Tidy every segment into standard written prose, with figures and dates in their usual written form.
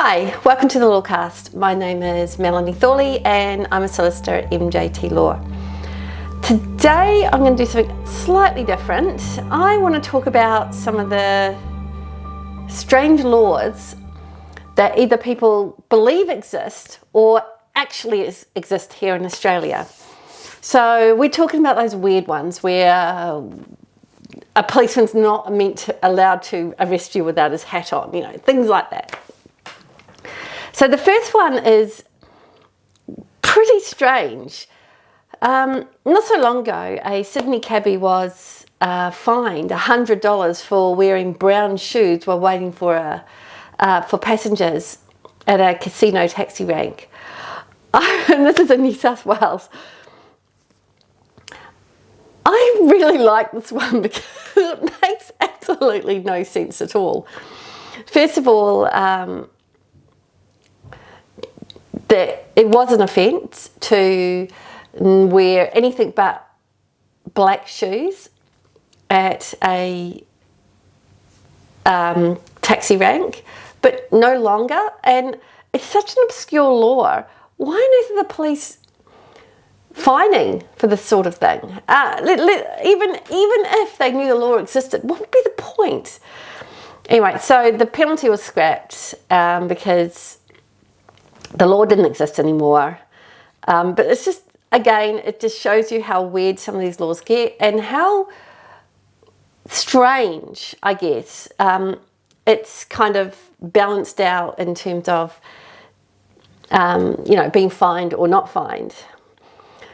Hi, welcome to the Lawcast. My name is Melanie Thorley and I'm a solicitor at MJT Law. Today I'm going to do something slightly different. I want to talk about some of the strange laws that either people believe exist or actually exist here in Australia. So we're talking about those weird ones where a policeman's not allowed to arrest you without his hat on, things like that. So the first one is pretty strange. Not so long ago, a Sydney cabbie was fined $100 for wearing brown shoes while waiting for passengers at a casino taxi rank. And this is in New South Wales. I really like this one because it makes absolutely no sense at all. First of all, that it was an offence to wear anything but black shoes at a taxi rank, but no longer. And it's such an obscure law. Why on earth are the police fining for this sort of thing? Even if they knew the law existed, what would be the point? Anyway, so the penalty was scrapped because the law didn't exist anymore. But it's just, again, it just shows you how weird some of these laws get and how strange, I guess, it's kind of balanced out in terms of, being fined or not fined.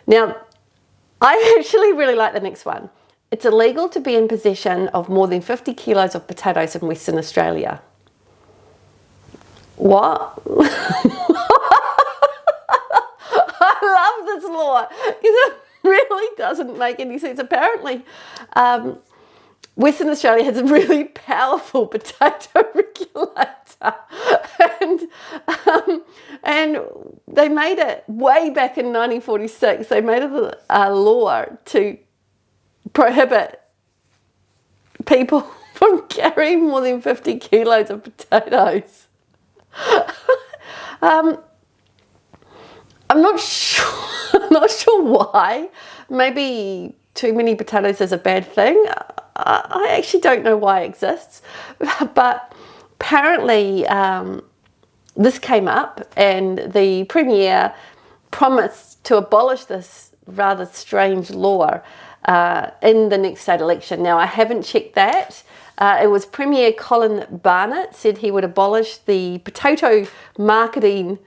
Now, I actually really like the next one. It's illegal to be in possession of more than 50 kilos of potatoes in Western Australia. What? I love this law because it really doesn't make any sense. Apparently, Western Australia has a really powerful potato regulator, and they made it way back in 1946. They made it a law to prohibit people from carrying more than 50 kilos of potatoes. I'm not sure why. Maybe too many potatoes is a bad thing. I actually don't know why it exists, but apparently this came up and the Premier promised to abolish this rather strange law in the next state election. Now, I haven't checked that. It was Premier Colin Barnett said he would abolish the Potato Marketing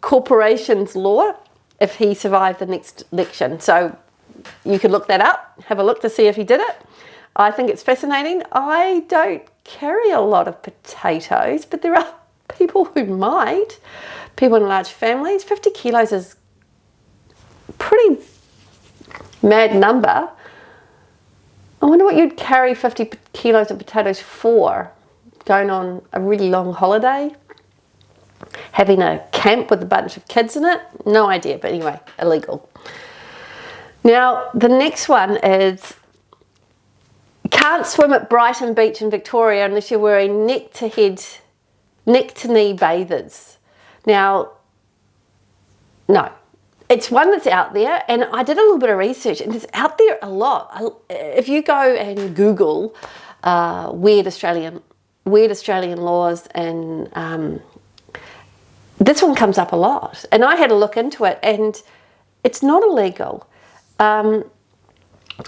Corporations law if he survived the next election. So you could look that up, have a look to see if he did it. I think it's fascinating. I don't carry a lot of potatoes, but there are people who might, people in large families. 50 kilos is a pretty mad number. I wonder what you'd carry 50 kilos of potatoes for. Going on a really long holiday? Having a camp with a bunch of kids in it? No idea, but anyway, illegal. Now, the next one is you can't swim at Brighton Beach in Victoria unless you're wearing neck to knee bathers. Now, no. It's one that's out there, and I did a little bit of research, and it's out there a lot. If you go and Google weird Australian laws, and this one comes up a lot. And I had a look into it, and it's not illegal.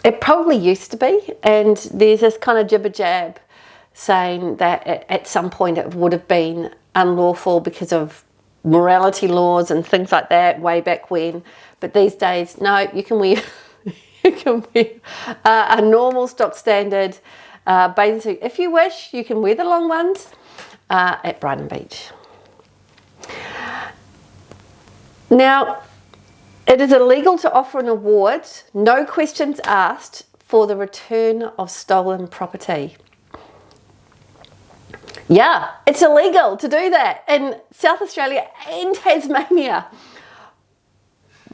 It probably used to be, and there's this kind of jibber jab saying that at some point it would have been unlawful because of morality laws and things like that way back when, but these days, no, you can wear a normal stock standard bathing suit. If you wish, you can wear the long ones at Brighton Beach. Now, it is illegal to offer an award, no questions asked, for the return of stolen property. Yeah, it's illegal to do that in South Australia and Tasmania.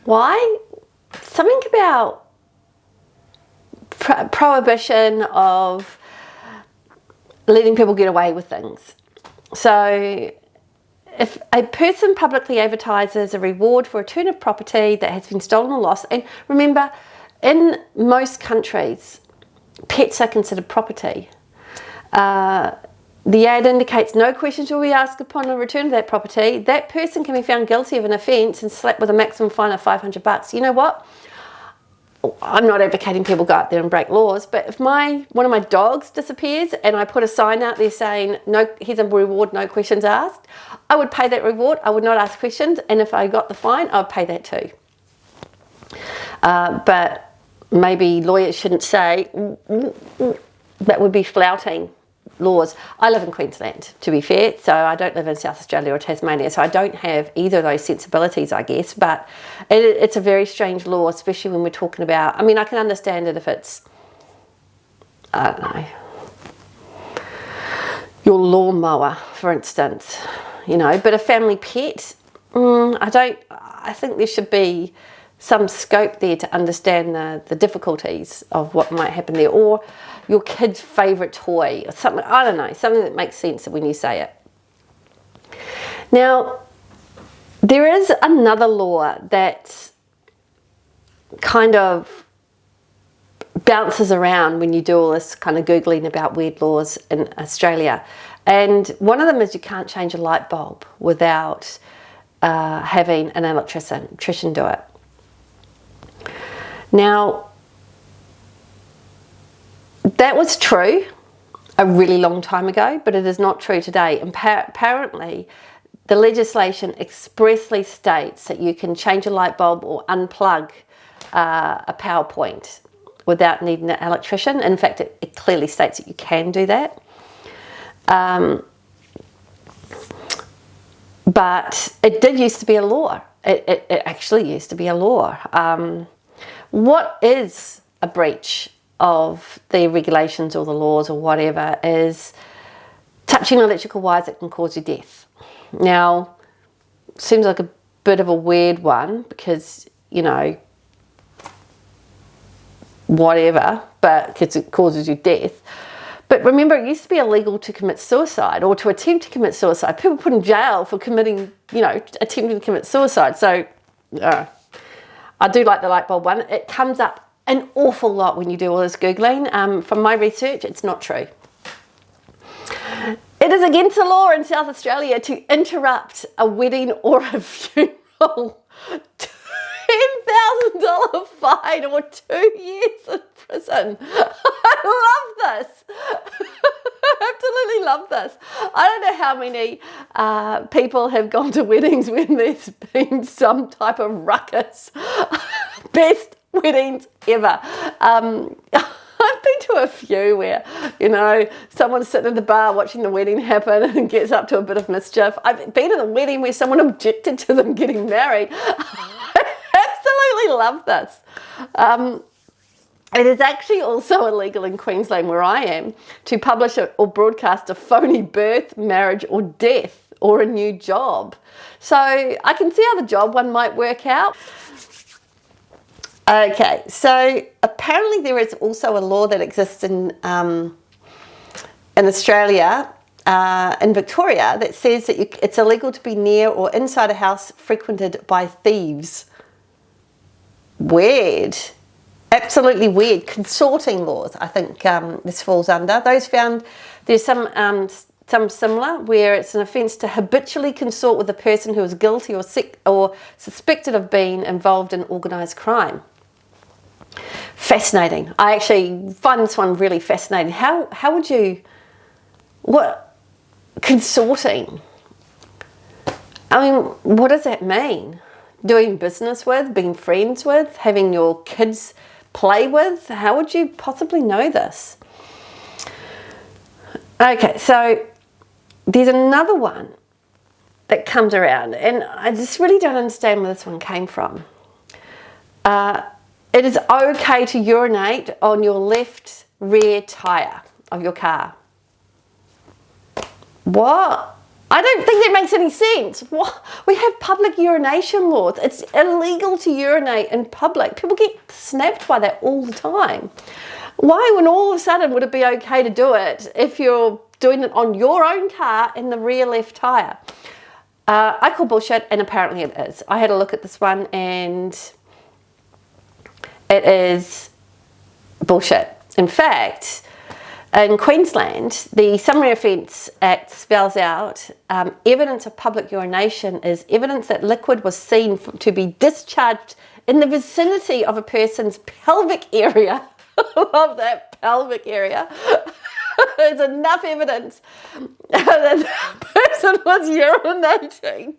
Why? Something about prohibition of letting people get away with things. So if a person publicly advertises a reward for return of property that has been stolen or lost, and remember, in most countries, pets are considered property. The ad indicates no questions will be asked upon the return of that property. That person can be found guilty of an offence and slapped with a maximum fine of $500. You know what? I'm not advocating people go out there and break laws, but if one of my dogs disappears and I put a sign out there saying, no, here's a reward, no questions asked, I would pay that reward. I would not ask questions. And if I got the fine, I would pay that too. But maybe lawyers shouldn't say that would be flouting laws. I live in Queensland, to be fair, so I don't live in South Australia or Tasmania, so I don't have either of those sensibilities, I guess, but it's a very strange law, especially when we're talking about, I mean, I can understand it if it's, I don't know, your lawnmower, for instance, you know, but a family pet, I think there should be some scope there to understand the difficulties of what might happen there, or your kid's favourite toy, or something, I don't know, something that makes sense when you say it. Now, there is another law that kind of bounces around when you do all this kind of Googling about weird laws in Australia. And one of them is you can't change a light bulb without having an electrician do it. Now, that was true a really long time ago, but it is not true today. And apparently, the legislation expressly states that you can change a light bulb or unplug a power point without needing an electrician. In fact, it clearly states that you can do that. But it did used to be a law. It actually used to be a law. What is a breach of the regulations or the laws or whatever is touching electrical wires that can cause you death. Now, seems like a bit of a weird one because, you know, whatever, but because it causes you death. But remember, it used to be illegal to commit suicide or to attempt to commit suicide. People put in jail for committing, you know, attempting to commit suicide. So, I do like the light bulb one. It comes up an awful lot when you do all this Googling. From my research, it's not true. It is against the law in South Australia to interrupt a wedding or a funeral. $10,000 fine or 2 years in prison. I love this. I absolutely love this. I don't know how many people have gone to weddings when there's been some type of ruckus. Best weddings ever. I've been to a few where, you know, someone's sitting at the bar watching the wedding happen and gets up to a bit of mischief. I've been at a wedding where someone objected to them getting married. Absolutely love this. It is actually also illegal in Queensland, where I am, to publish or broadcast a phony birth, marriage or death or a new job. So I can see how the job one might work out. Okay, so apparently there is also a law that exists in Australia, in Victoria, that says that it's illegal to be near or inside a house frequented by thieves. Weird. Absolutely weird. Consorting laws, I think this falls under. Those found, there's some similar, where it's an offence to habitually consort with a person who is guilty or suspected of being involved in organised crime. Fascinating. I actually find this one really fascinating. How would you, consorting? I mean, what does that mean? Doing business with, being friends with, having your kids play with? How would you possibly know this? Okay, so there's another one that comes around, and I just really don't understand where this one came from. It is okay to urinate on your left rear tyre of your car. What? I don't think that makes any sense. What? We have public urination laws. It's illegal to urinate in public. People get snapped by that all the time. Why, when all of a sudden, would it be okay to do it if you're doing it on your own car in the rear left tyre? I call bullshit, and apparently it is. I had a look at this one, and it is bullshit. In fact, in Queensland, the Summary Offence Act spells out evidence of public urination is evidence that liquid was seen to be discharged in the vicinity of a person's pelvic area. I love that, pelvic area. There's enough evidence that the person was urinating.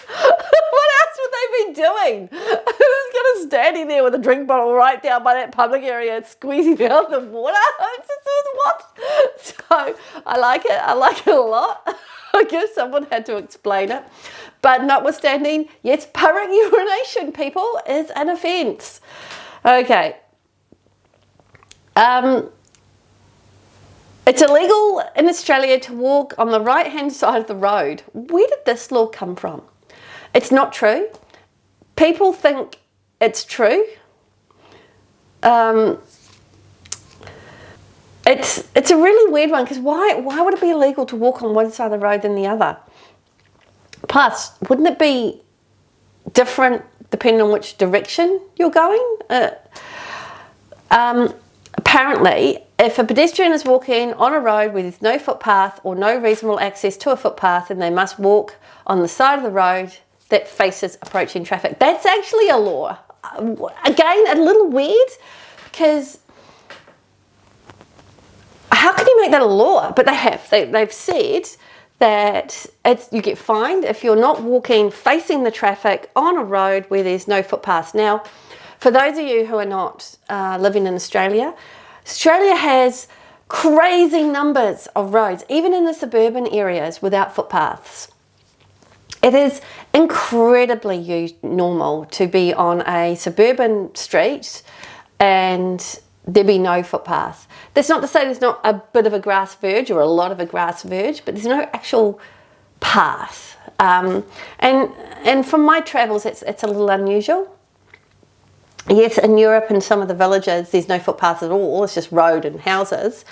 What else would they be doing? Who's going to standing there with a drink bottle right down by that public area squeezing out the water? What? So I like it. I like it a lot. I guess someone had to explain it. But notwithstanding, yes, public urination, people, is an offence. Okay. It's illegal in Australia to walk on the right-hand side of the road. Where did this law come from? It's not true. People think it's true. It's a really weird one, because why would it be illegal to walk on one side of the road than the other? Plus, wouldn't it be different depending on which direction you're going? Apparently, if a pedestrian is walking on a road where there's no footpath or no reasonable access to a footpath, then they must walk on the side of the road that faces approaching traffic. That's actually a law. Again, a little weird, because how can you make that a law? But they have. They've said that you get fined if you're not walking facing the traffic on a road where there's no footpaths. Now, for those of you who are not living in Australia, Australia has crazy numbers of roads, even in the suburban areas, without footpaths. It is incredibly normal to be on a suburban street and there be no footpath. That's not to say there's not a bit of a grass verge or a lot of a grass verge, but there's no actual path. And from my travels, it's a little unusual. Yes, in Europe and some of the villages, there's no footpaths at all. It's just road and houses.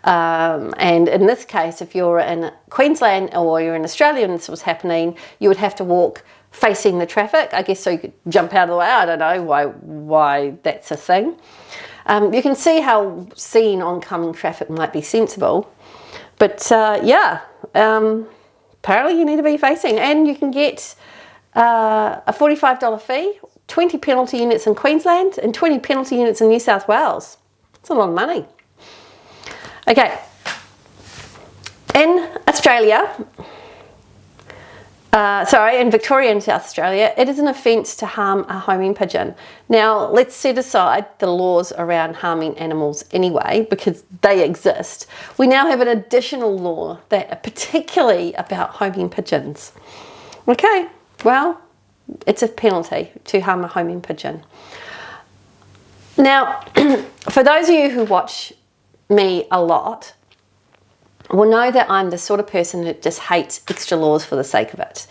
And in this case, if you're in Queensland or you're in Australia and this was happening, you would have to walk facing the traffic, I guess, so you could jump out of the way. I don't know why that's a thing. You can see how seeing oncoming traffic might be sensible. But apparently you need to be facing, and you can get a $45 fee, 20 penalty units in Queensland and 20 penalty units in New South Wales. It's a lot of money. Okay, in Australia, in Victoria and South Australia, it is an offence to harm a homing pigeon. Now, let's set aside the laws around harming animals anyway, because they exist. We now have an additional law that particularly about homing pigeons. Okay, well, it's a penalty to harm a homing pigeon. Now, for those of you who watch me a lot, will know that I'm the sort of person that just hates extra laws for the sake of it.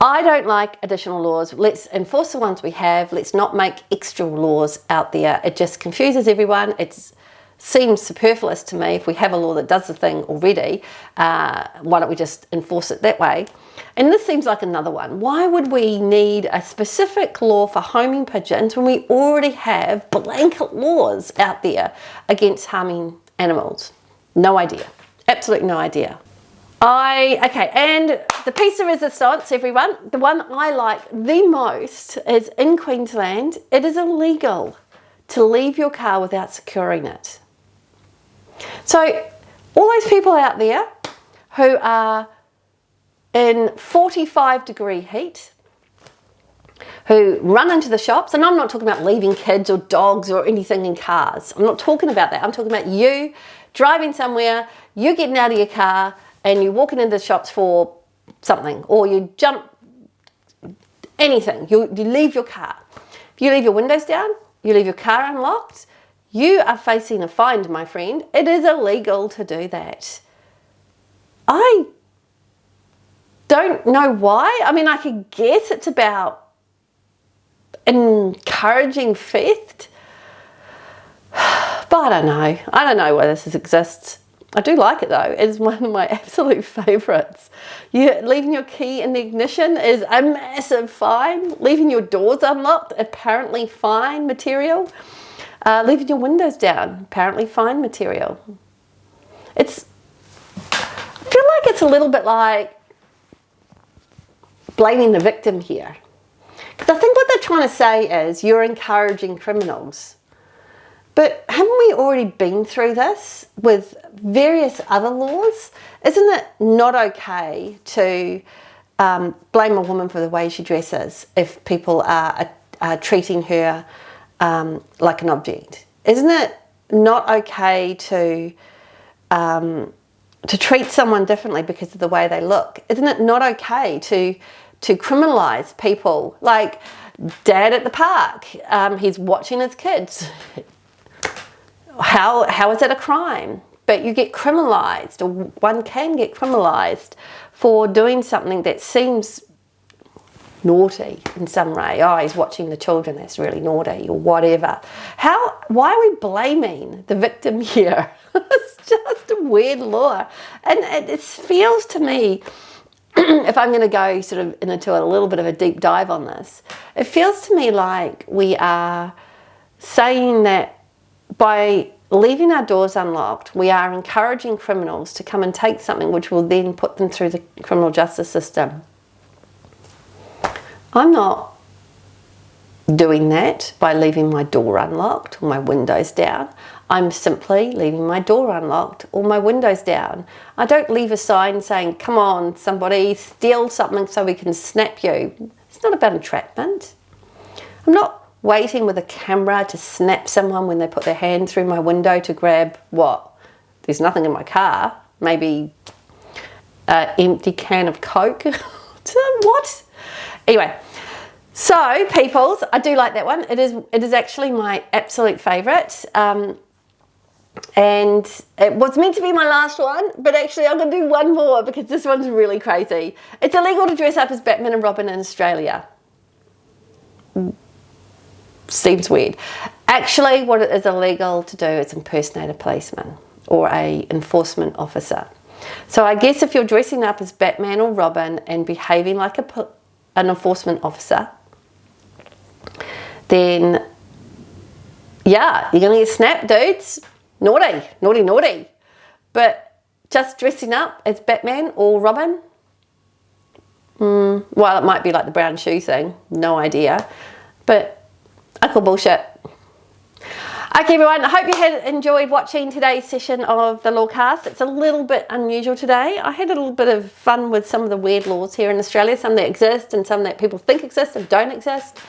I don't like additional laws. Let's enforce the ones we have. Let's not make extra laws out there. It just confuses everyone. It seems superfluous to me. If we have a law that does the thing already, why don't we just enforce it that way? And this seems like another one. Why would we need a specific law for homing pigeons when we already have blanket laws out there against harming animals? No idea. Absolutely no idea. Okay, and the piece of resistance, everyone, the one I like the most is in Queensland, it is illegal to leave your car without securing it. So all those people out there who are in 45-degree heat, who run into the shops, and I'm not talking about leaving kids or dogs or anything in cars. I'm not talking about that. I'm talking about you driving somewhere, you getting out of your car and you're walking into the shops for something, or you jump, anything, you leave your car. If you leave your windows down, you leave your car unlocked, you are facing a fine, my friend. It is illegal to do that. I don't know why. I mean, I could guess it's about encouraging theft, but I don't know. I don't know why this exists. I do like it though. It is one of my absolute favourites. Leaving your key in the ignition is a massive fine. Leaving your doors unlocked, apparently fine material. Leaving your windows down, apparently fine material. I feel like it's a little bit like blaming the victim here. Because I think what they're trying to say is you're encouraging criminals. But haven't we already been through this with various other laws? Isn't it not okay to blame a woman for the way she dresses if people are treating her like an object? Isn't it not okay to treat someone differently because of the way they look? Isn't it not okay to criminalise people like dad at the park? He's watching his kids. How is it a crime? But you get criminalised, or one can get criminalised for doing something that seems naughty in some way. Oh, he's watching the children, that's really naughty, or whatever. Why are we blaming the victim here? It's just a weird law. And it feels to me, if I'm going to go sort of into a little bit of a deep dive on this, it feels to me like we are saying that by leaving our doors unlocked, we are encouraging criminals to come and take something which will then put them through the criminal justice system. I'm not doing that by leaving my door unlocked or my windows down. I'm simply leaving my door unlocked or my windows down. I don't leave a sign saying, come on, somebody, steal something so we can snap you. It's not about entrapment. I'm not waiting with a camera to snap someone when they put their hand through my window to grab what? There's nothing in my car. Maybe an empty can of Coke. What? Anyway, so peoples, I do like that one. It is actually my absolute favourite. And it was meant to be my last one, but actually I'm going to do one more because this one's really crazy. It's illegal to dress up as Batman and Robin in Australia. Seems weird. Actually, what it is illegal to do is impersonate a policeman or a enforcement officer. So I guess if you're dressing up as Batman or Robin and behaving like an enforcement officer, then yeah, you're going to get snapped, dudes. Naughty, naughty, naughty. But just dressing up as Batman or Robin, well, it might be like the brown shoe thing. No idea. But I call bullshit. Okay, everyone, I hope you had enjoyed watching today's session of the Lawcast. It's a little bit unusual today. I had a little bit of fun with some of the weird laws here in Australia, some that exist and some that people think exist and don't exist.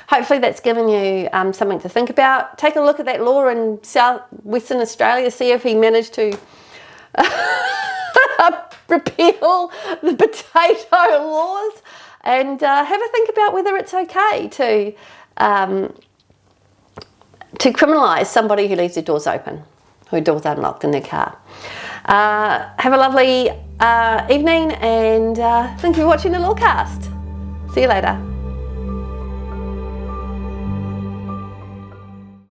Hopefully that's given you something to think about. Take a look at that law in Western Australia, see if he managed to repeal the potato laws, and have a think about whether it's okay to criminalise somebody who leaves their doors open, who doors unlocked in their car. Have a lovely evening, and thank you for watching the Lawcast. See you later.